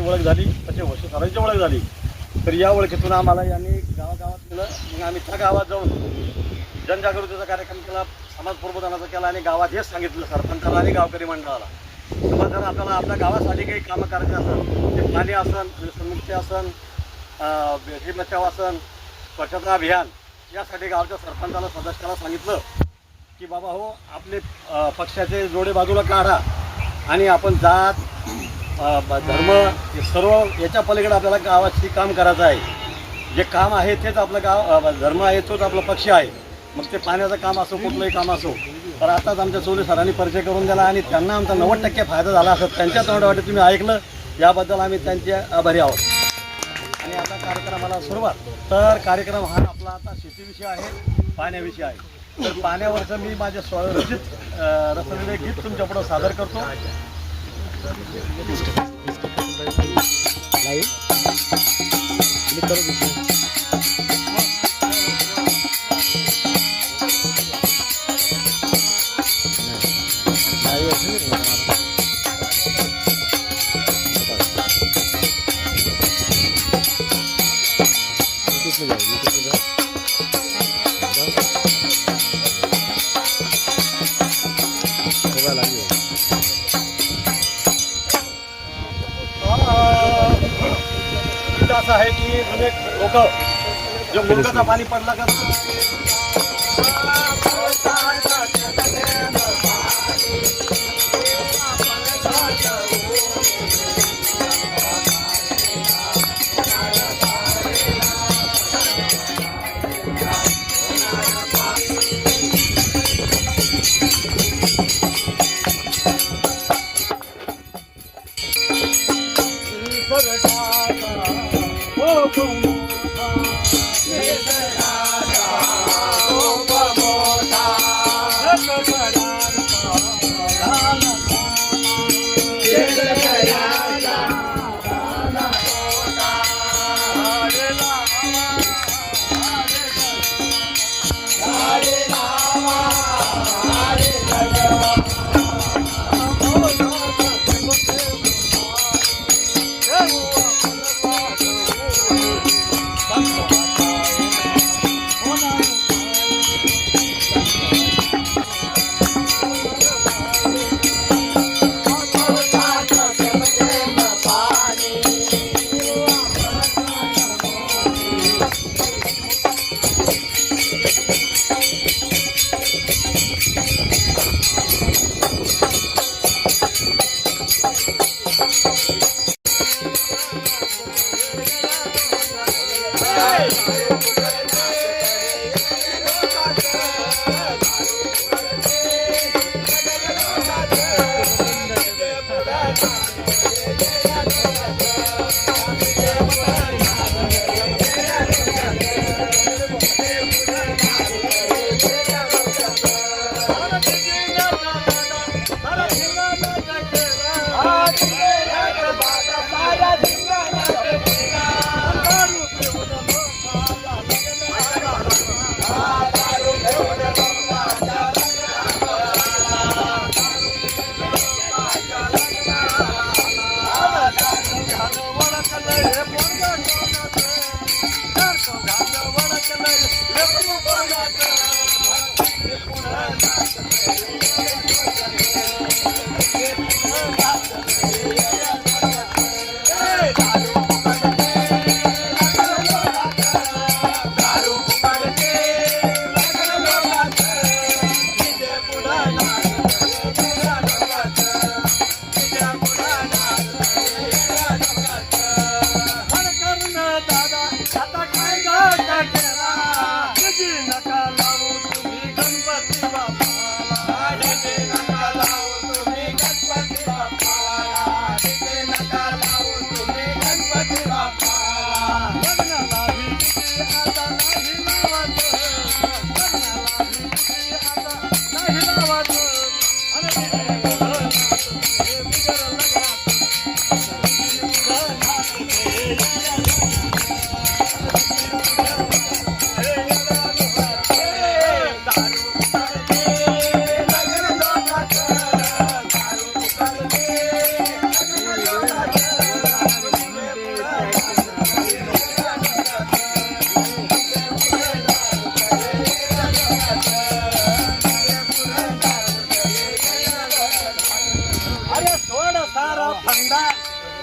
ओळख झाली, तसे वसू सरांची ओळख झाली. तर या ओळखीतून आम्हाला यांनी गावागावात नेलं. मग आम्ही त्या गावात जाऊन जनजागृतीचा कार्यक्रम केला, समाज प्रबोधनाचा केला आणि गावात हेच सांगितलं सरपंचाला आणि गावकरी मंडळाला, तेव्हा जर आपल्याला आपल्या गावासाठी काही कामं करायचे असेल, ते पाणी असन, व्यसनमुक्ती असन, बेटी बचाव असन, स्वच्छता अभियान, यासाठी गावच्या सरपंचाला सदस्याला सांगितलं की बाबा हो, आपले पक्षाचे जोडे बाजूला काढा आणि आपण जात धर्म हे सर्व याच्या पलीकडे आपल्याला गावाची काम करायचं आहे. जे काम आहे तेच आपलं गाव, धर्म आहे तोच आपला पक्ष आहे. मग ते पाण्याचं काम असो, कुठलंही काम असो. तर आताच आमच्या चौधरी सरांनी परिचय करून दिला आणि त्यांना आमचा 90% फायदा झाला असं त्यांच्या तोंडावाटे तुम्ही ऐकलं, याबद्दल आम्ही त्यांचे आभारी आहोत. आणि आता कार्यक्रमाला सुरुवात. तर कार्यक्रम हा आपला आता शेतीविषयी आहे, पाण्याविषयी आहे. तर पाण्यावरचं मी माझ्या स्वरचित रचलेले गीत तुमच्यापुढं सादर करतो. असं आहे की जुने लोक जो मुलगाचा पाणी पडला का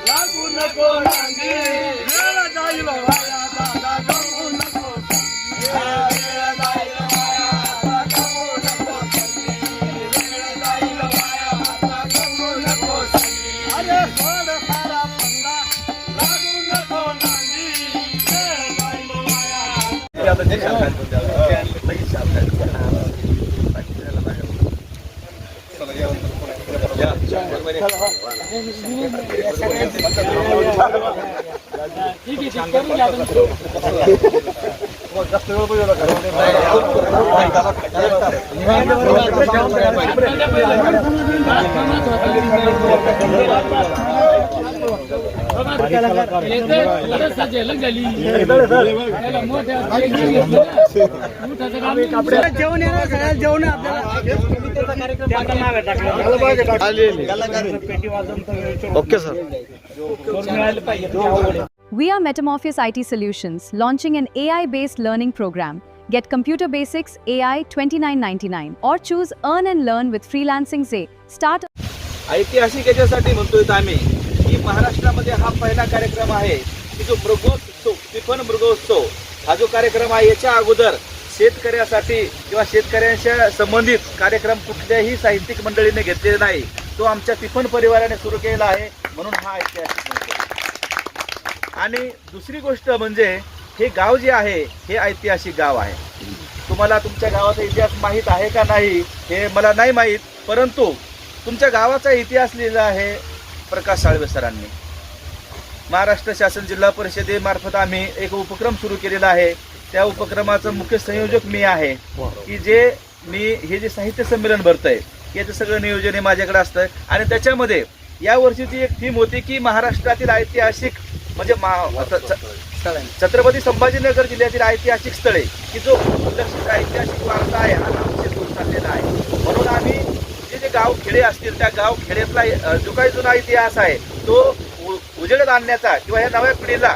लागू नको नांदी वेळ जाईल वाया दादा गमू नको वेळ जाईल वाया आता गमू नको वेळ जाईल वाया आता गमू नको अरे सोड सारा पंडा लागू नको नांदी वेळ जाईल वाया आता ते जेवण येणार सगळ्याला जेवण okay sir We are Metamorphosis IT Solutions, launching an AI-based learning program. Get Computer Basics AI $29.99 or choose Earn and Learn with Freelancing Zay. Start. ऐतिहासिक याच्यासाठी म्हणतोय आम्ही की महाराष्ट्रामध्ये हा पहिला कार्यक्रम आहे की जो मृगोत्सव तिफन मृगोत्सव हा जो कार्यक्रम आहे याच्या अगोदर शेतकऱ्यासाठी किंवा शेतकऱ्यांच्या संबंधित कार्यक्रम कुठल्याही साहित्यिक मंडळीने घेतलेला नाही. तो आमच्या तिफन परिवाराने सुरू केलेला आहे म्हणून हा ऐतिहासिक म्हणतो. आणि दुसरी गोष्ट म्हणजे हे गाव जे आहे हे ऐतिहासिक गाव आहे. तुम्हाला तुमच्या गावाचा इतिहास माहीत आहे का नाही हे मला नाही माहीत, परंतु तुमच्या गावाचा इतिहास लिहिला आहे प्रकाश साळवे सरांनी. महाराष्ट्र शासन जिल्हा परिषदेमार्फत आम्ही एक उपक्रम सुरू केलेला आहे. त्या उपक्रमाचा मुख्य संयोजक मी आहे की हे जे साहित्य संमेलन भरतंय याचं सगळं नियोजन हे माझ्याकडे असतं. आणि त्याच्यामध्ये या वर्षीची एक थीम होती की महाराष्ट्रातील ऐतिहासिक म्हणजे छत्रपती संभाजीनगर जिल्ह्यातील ऐतिहासिक स्थळे की जो ऐतिहासिक वारसा आहे हा नामशेष होत चाललेला आहे. म्हणून आम्ही जे गावखेडे असतील त्या गावखेड्यातला जो काही जुना इतिहास आहे तो उजेडात आणण्याचा किंवा या नव्या पिढीला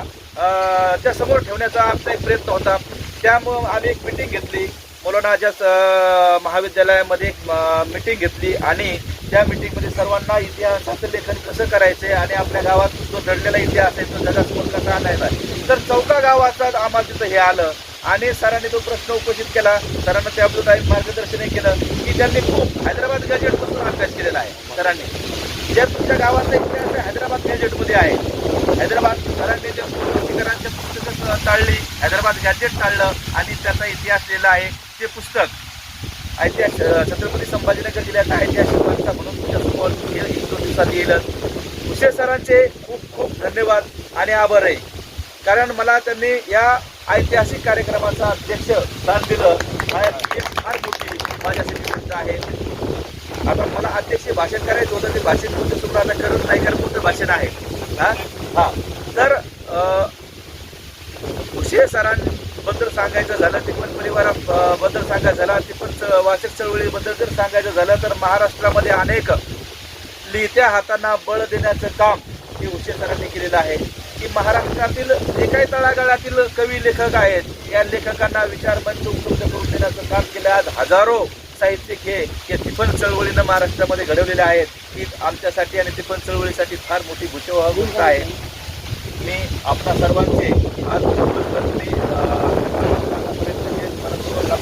त्या समोर ठेवण्याचा आमचा एक प्रयत्न होता. त्यामुळं आम्ही एक मिटिंग घेतली मौलाना आझाद महाविद्यालयामध्ये एक मिटिंग घेतली आणि त्या मिटिंगमध्ये सर्वांना इतिहासाचं लेखन कसं करायचं आणि आपल्या गावात जो दडलेला इतिहास आहे तो जगासमोर कसा आणायचा तर चौका गावाचा आम्हाला तिथं हे आलं आणि सरांनी तो प्रश्न उपस्थित केला. सरांना त्याबद्दल आम्ही मार्गदर्शन केलं की त्यांनी खूप हैदराबाद गॅजेटपासून अभ्यास केलेला आहे. सरांनी ज्या तुमच्या गावाचा इतिहास हैदराबाद गॅजेटमध्ये आहे. हैदराबाद सरांनी त्या पुस्तकांच्या पुस्तकं टाळली, हैदराबाद गॅजेट टाळलं आणि त्याचा इतिहास लिहिला आहे. ते पुस्तक छत्रपती संभाजीनगर जिल्ह्याचा ऐतिहासिक वारसा म्हणून तुमच्यासमोर 1-2 दिवसात येईल. भुसे सरांचे खूप खूप धन्यवाद आणि आभार आहे, कारण मला त्यांनी या ऐतिहासिक कार्यक्रमाचा अध्यक्ष स्थान दिलं. फार मोठी माझ्यासाठी गोष्ट आहे. आता मला अध्यक्ष भाषण करायचं होतं ते भाषण तुमच्या आता करत नाही कारण मोठं भाषण आहे. तर भुसे सरांबद्दल सांगायचं झालं, तिपन परिवाराबद्दल सांगायचं झालं, तिपन वाचक चळवळीबद्दल जर सांगायचं झालं तर महाराष्ट्रामध्ये अनेक लिहित्या हातांना बळ देण्याचं काम हे भुसे सरांनी केलेलं आहे. की महाराष्ट्रातील जे काही तळागाळातील कवी लेखक आहेत या लेखकांना विचारमंच उपलब्ध करून देण्याचं काम केलं. आज हजारो साहित्यिक हे तिपन चळवळीनं महाराष्ट्रामध्ये घडवलेले आहेत. ही आमच्यासाठी आणि तिपन चळवळीसाठी फार मोठी भूषवाह गोष्ट आहे. मी आपल्या सर्वांचे आज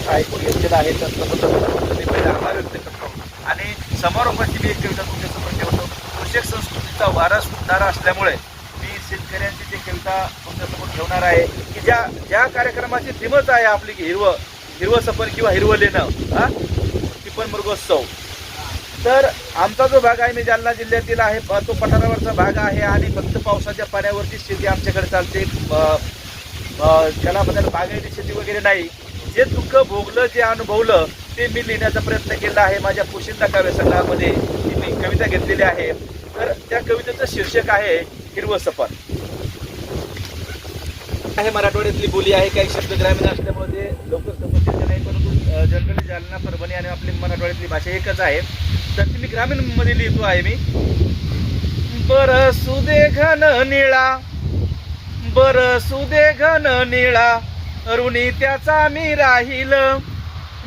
ऐकून घेतलेलं आहे त्याबद्दल मी पहिले आभार व्यक्त करतो. आणि समारोपाची मी एक कविता तुमच्यासमोर ठेवतो. कृषक संस्कृतीचा वारस फुटणारा असल्यामुळे मी शेतकऱ्यांची जी कविता तुमच्यासमोर ठेवणार आहे की ज्या कार्यक्रमाची थीमच आहे आपली की हिरवं सफर किंवा हिरवं लेणं तिपन मृगोत्सव. तर आमचा जो भाग आहे मी जालना जिल्ह्यातील आहे तो पठारावरचा भाग आहे आणि फक्त पावसाच्या पाण्यावरची शेती आमच्याकडे चालते. त्याला बदल बागायती शेती वगैरे नाही. जे दुःख भोगलं जे अनुभवलं ते मी लिहिण्याचा प्रयत्न केला आहे. माझ्या पोशिंदा काव्य संग्रहामध्ये मी कविता घेतलेली आहे. तर त्या कवितेचं शीर्षक आहे हिरवं सफर. हे मराठवाड्यातली बोली आहे. काही शब्द ग्रामीण असल्यामुळे ते लवकर समजते नाही, परंतु जनरली जालना परभणी आणि आपली मराठवाड्यातली भाषा एकच आहे. तर ती मी ग्रामीणमध्ये लिहितो आहे. मी बरसू दे घन निळा, बरसू दे घन निळा, ऋणी त्याचा मी राहील,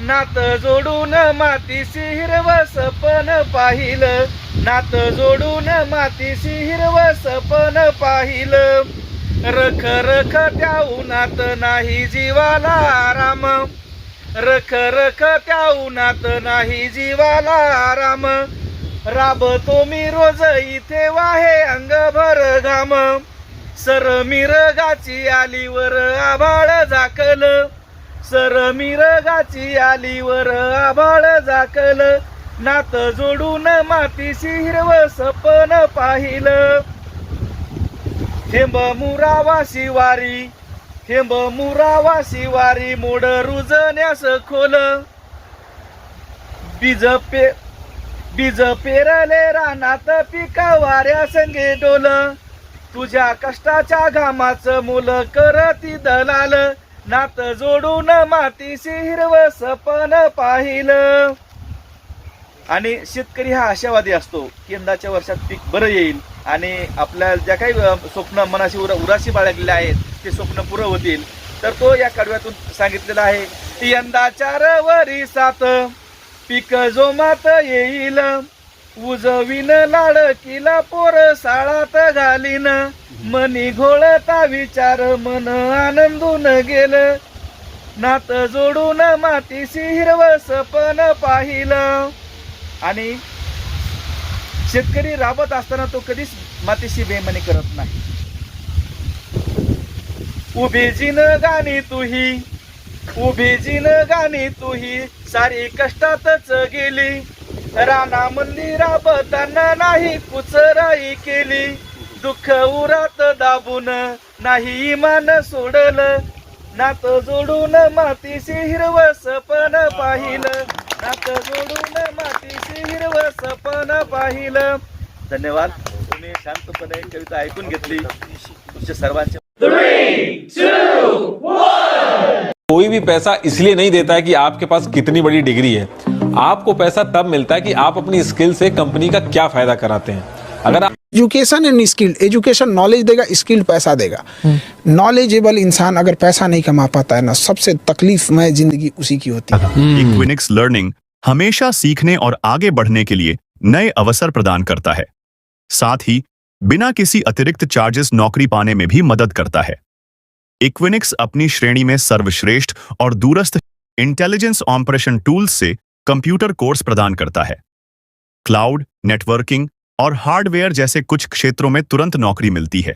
नात जोडून मातीशी हिरवं सपन पाहिलं, नात जोडून मातीशी हिरवं सपन पाहिलं. रख रख त्या उन्हात नाही जीवाला आराम, रख रख त्या उन्हात नाही जीवाला आराम. राबतो मी रोज इथे वाहे अंगभर घाम, सर मिरगाची आलीवर आभाळ झाकल, सर मिरगाची आलीवर आभाळ झाकल. नात जोडून मातीशी हिरवं सपन पाहिलं. थेंब मुरावा शिवारी, थेंब मुरावा शिवारी, मोड रुजण्यास खोल. बीज पेरले रानात पीक वाऱ्या संगे डोल. तुझ्या कष्टाच्या घामाचं मूल करती दलाल. नात जोडून मातीशी हिरवं सपन पाहिलं. आणि शेतकरी हा आशावादी असतो की यंदाच्या वर्षात पीक बरं येईल आणि आपल्या ज्या काही स्वप्न मनाशी उराशी बाळगलेले आहेत ते स्वप्न पुरं होतील. तर तो या कडव्यातून सांगितलेला आहे की यंदाच्या रवरी सात पीक जोमात येईल. उजवीन लाडकीला पोर साळात घालीन. मनी घोळता विचार मन आनंदून गेलं. नात जोडून मातीशी हिरवं सपन पाहिलं. आणि शेतकरी राबत असताना तो कधीच मातीशी बेईमानी करत नाही. उभी जिन गाणी तुही, उभी जिन गाणी तुही, सारी कष्टातच गेली. राणा मंदिरा राबताना नाही कुचराई केली. दुःख उरात दाबून नाही इमान सोडलं. नात जोडून मातीशी हिरवं सपन पाहिलं, नात जोडून मातीशी हिरवं सपन पाहिलं. धन्यवाद. तुम्ही शांतपणे कविता ऐकून घेतली. तुमच्या सर्वांचे. कोई भी पैसा इसलिए नहीं देता है कि आपके पास कितनी बड़ी डिग्री है. आपको पैसा तब मिलता है कि आप अपनी स्किल से कंपनी का क्या फायदा कराते हैं. अगर आप education end skill, education knowledge देगा, स्किल पैसा देगा. नॉलेजेबल इंसान अगर पैसा नहीं कमा पाता है ना, सबसे तकलीफमय जिंदगी उसी की होती है. इक्विनिक्स लर्निंग हमेशा सीखने और आगे बढ़ने के लिए नए अवसर प्रदान करता है. साथ ही बिना किसी अतिरिक्त चार्जेस नौकरी पाने में भी मदद करता है. इक्विनिक्स अपनी श्रेणी में सर्वश्रेष्ठ और दूरस्थ इंटेलिजेंस ऑपरेशन टूल्स से कंप्यूटर कोर्स प्रदान करता है. क्लाउड, नेटवर्किंग और हार्डवेयर जैसे कुछ क्षेत्रों में तुरंत नौकरी मिलती है.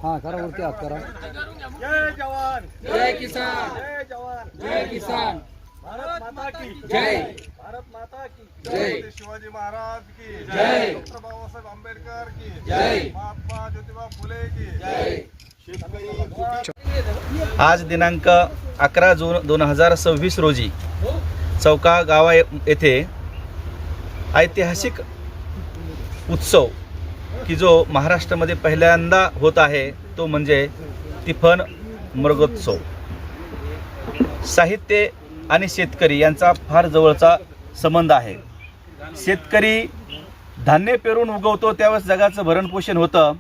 हाँ करा वरती हात करा. जय जवान, जय किसान, जय जवान, जय किसान, भारत माता की जय, भारत माता की जय, शिवाजी महाराज की जय, डॉक्टर बाबासाहेब आंबेडकर की जय, महात्मा ज्योतिबा फुले की जय. आज दिनांक 11 जून 2026 रोजी चौका गावा येथे ऐतिहासिक उत्सव की जो महाराष्ट्रामध्ये पहिल्यांदा होत आहे तो म्हणजे तिफन मृगोत्सव. साहित्य आणि शेतकरी यांचा फार जवळचा संबंध आहे. शेतकरी धान्य पेरून उगवतो त्यावेळेस जगाचं भरणपोषण होतं.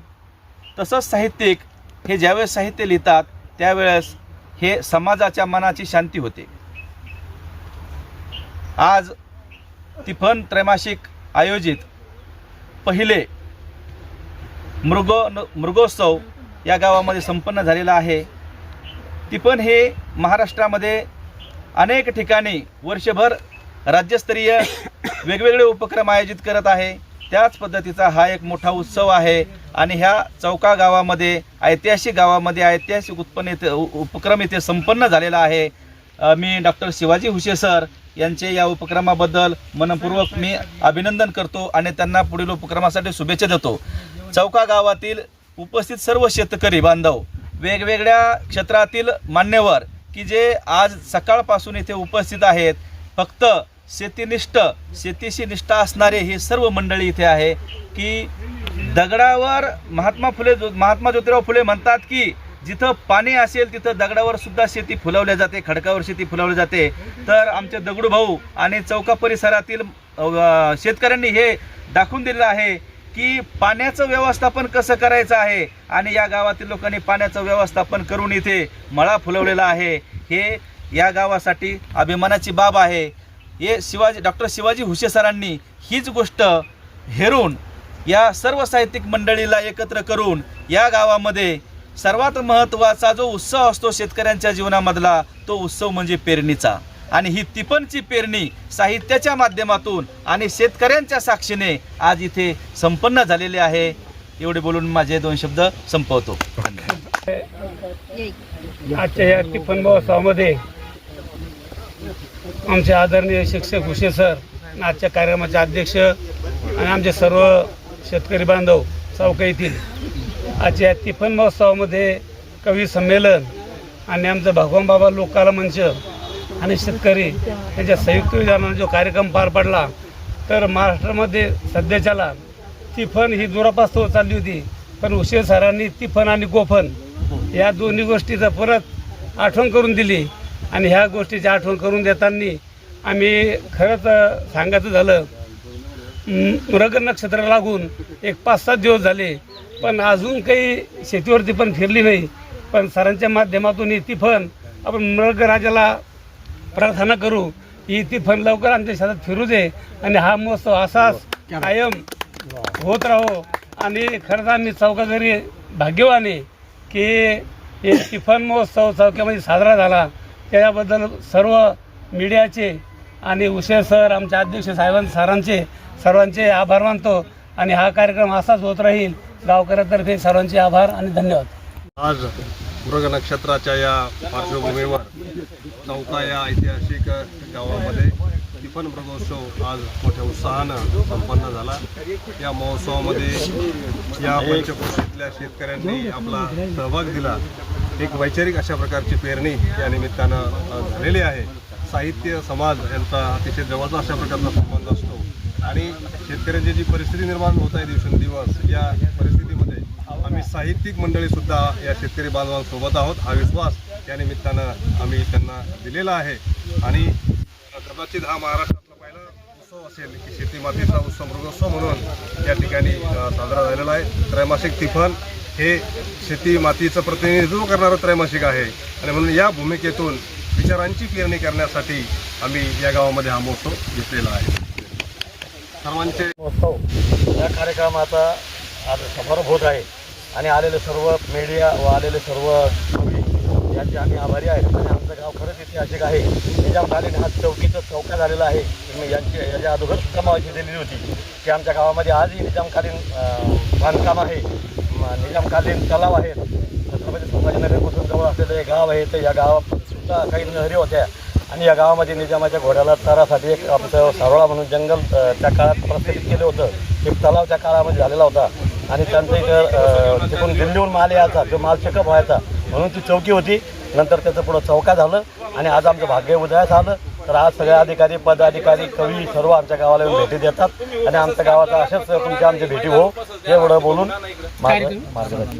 तसंच साहित्यिक हे ज्यावेळेस साहित्य लिहितात त्यावेळेस हे समाजाच्या मनाची शांती होते. आज तिफन त्रैमासिक आयोजित पहिले मृगोत्सव या गावामध्ये संपन्न झालेला आहे. तिफन हे महाराष्ट्रामध्ये अनेक ठिकाणी वर्षभर राज्यस्तरीय वेगवेगळे उपक्रम आयोजित करत आहे. त्याच पद्धतीचा हा एक मोठा उत्सव आहे आणि ह्या चौका गावामध्ये ऐतिहासिक गावामध्ये ऐतिहासिक उपक्रम इथे संपन्न झालेला आहे. मी डॉक्टर शिवाजी हुसे सर यांचे या उपक्रमाबद्दल मनपूर्वक मी अभिनंदन करतो आणि त्यांना पुढील उपक्रमासाठी शुभेच्छा देतो. चौका गावातील उपस्थित सर्व शेतकरी बांधव, वेगवेगळ्या क्षेत्रातील मान्यवर की जे आज सकाळपासून इथे उपस्थित आहेत, फक्त शेतीनिष्ठ शेतीशी निष्ठा असणारे ही सर्व मंडळी इथे आहे की दगडावर महात्मा ज्योतिराव फुले म्हणतात की जिथं पाणी असेल तिथं दगडावर सुद्धा शेती फुलवल्या जाते, खडकावर शेती फुलवली जाते. तर आमचे दगडू भाऊ आणि चौका परिसरातील शेतकऱ्यांनी हे दाखवून दिलेलं आहे की पाण्याचं व्यवस्थापन कसं करायचं आहे आणि या गावातील लोकांनी पाण्याचं व्यवस्थापन करून इथे मळा फुलवलेला आहे. हे या गावासाठी अभिमानाची बाब आहे. हे डॉक्टर शिवाजी हुशे सरांनी हीच गोष्ट हेरून या सर्व साहित्यिक मंडळीला एकत्र करून या गावामध्ये सर्वात महत्त्वाचा जो उत्सव असतो शेतकऱ्यांच्या जीवनामधला, तो उत्सव म्हणजे पेरणीचा. आणि ही तिपणची पेरणी साहित्याच्या माध्यमातून आणि शेतकऱ्यांच्या साक्षीने आज इथे संपन्न झालेली आहे. एवढे बोलून माझे 2 शब्द संपवतो. आजच्या या टिफन महोत्सवामध्ये आमचे आदरणीय शिक्षक हुशे सर, आजच्या कार्यक्रमाचे अध्यक्ष आणि आमचे सर्व शेतकरी बांधव चौका येथील आजच्या या टिफन महोत्सवामध्ये कवी संमेलन आणि आमचं भगवान बाबा लोककला मंच आणि शेतकरी यांच्या संयुक्त विधानाने जो कार्यक्रम पार पडला, तर महाराष्ट्रामध्ये सध्याच्याला तिफन ही जोरापास्त होत चालली होती. पण हुशे सरांनी तिफन आणि गोफन या दोन्ही गोष्टीचं परत आठवण करून दिली. आणि ह्या गोष्टीची आठवण करून देताना आम्ही खरंच सांगायचं झालं, मृग नक्षत्र लागून एक 5-7 दिवस झाले, पण अजून काही शेतीवरती पण फिरली नाही. पण सरांच्या माध्यमातून ही तिफन आपण मृग राजाला प्रार्थना करू, ही तिफन लवकर आमच्या शेतात फिरू दे आणि हा महोत्सव असाच कायम होत राहो. आणि खरंच आम्ही चौकाजरी भाग्यवान आहे की हे तिफन महोत्सव चौक्यामध्ये साजरा झाला. त्याबद्दल सर्व मीडियाचे आणि हुशे सर, आमचे अध्यक्ष सरांचे सर्वांचे आभार मानतो. आणि हा कार्यक्रम असाच होत राहील. गावकऱ्यांतर्फे सर्वांचे आभार आणि धन्यवाद. आज मृग नक्षत्राच्या या पार्श्वभूमीवर चौका या ऐतिहासिक गावामध्ये तिफन मृगोत्सव आज मोठ्या उत्साहानं संपन्न झाला. या महोत्सवामध्ये या पंचक्रोशीतल्या शेतकऱ्यांनी आपला सहभाग दिला. एक वैचारिक अशा प्रकारची पेरणी या निमित्तानं झालेली आहे. साहित्य समाज यांचा अतिशय जवळचा अशा प्रकारचा संबंध असतो आणि शेतकऱ्यांची जी परिस्थिती निर्माण होत आहे दिवसेंदिवस, या परिस्थितीमध्ये आम्ही साहित्यिक मंडळीसुद्धा या शेतकरी बांधवांसोबत आहोत. हा विश्वास या निमित्तानं आम्ही त्यांना दिलेला आहे. आणि कदाचित हा महाराष्ट्रातला पहिला उत्सव असेल की शेती मातीचा उत्सव मृगोत्सव म्हणून या ठिकाणी साजरा झालेला आहे. त्रैमासिक तिफन हे शेती मातीचं प्रतिनिधित्व करणारं त्रैमासिक आहे आणि म्हणून या भूमिकेतून विचारांची पेरणी करण्यासाठी आम्ही या गावामध्ये हा महोत्सव घेतलेला आहे. सर्वांचे महोत्सव या कार्यक्रमाचा आज समारोप होत आहे आणि आलेले सर्व मीडिया व आलेले सर्व कवी यांचे आम्ही आभारी आहेत. आणि आमचं गाव खरंच ऐतिहासिक आहे. निजामकालीन हा चौका झालेला आहे. मी याच्या अगोदर सुद्धा माहिती दिलेली होती की आमच्या गावामध्ये आजही निजामकालीन बांधकाम आहे, निजामकालीन तलाव आहेत. छत्रपती संभाजीनगरपासून जवळ असलेलं हे गाव आहे. तर या गावात सुद्धा काही नहरी होत्या आणि या गावामध्ये निजामाच्या घोड्याला चारासाठी एक आमचं सारोळा म्हणून जंगल त्या काळात प्रस्थापित केलं होतं. एक तलाव त्या काळामध्ये झालेला होता आणि त्यांचं इथं तिकडून दिल्लीहून माल यायचा, जो माल चेकअप व्हायचा म्हणून ती चौकी होती. नंतर त्याचं पुढं चौका झालं आणि आज आमचं भाग्य उदयास आलं. तर आज सगळे अधिकारी, पदाधिकारी, कवी सर्व आमच्या गावाला येऊन भेटी देतात आणि आमच्या गावाचा अशाच तुमच्या आमच्या भेटी हो एवढं बोलून मार्गदर्शन.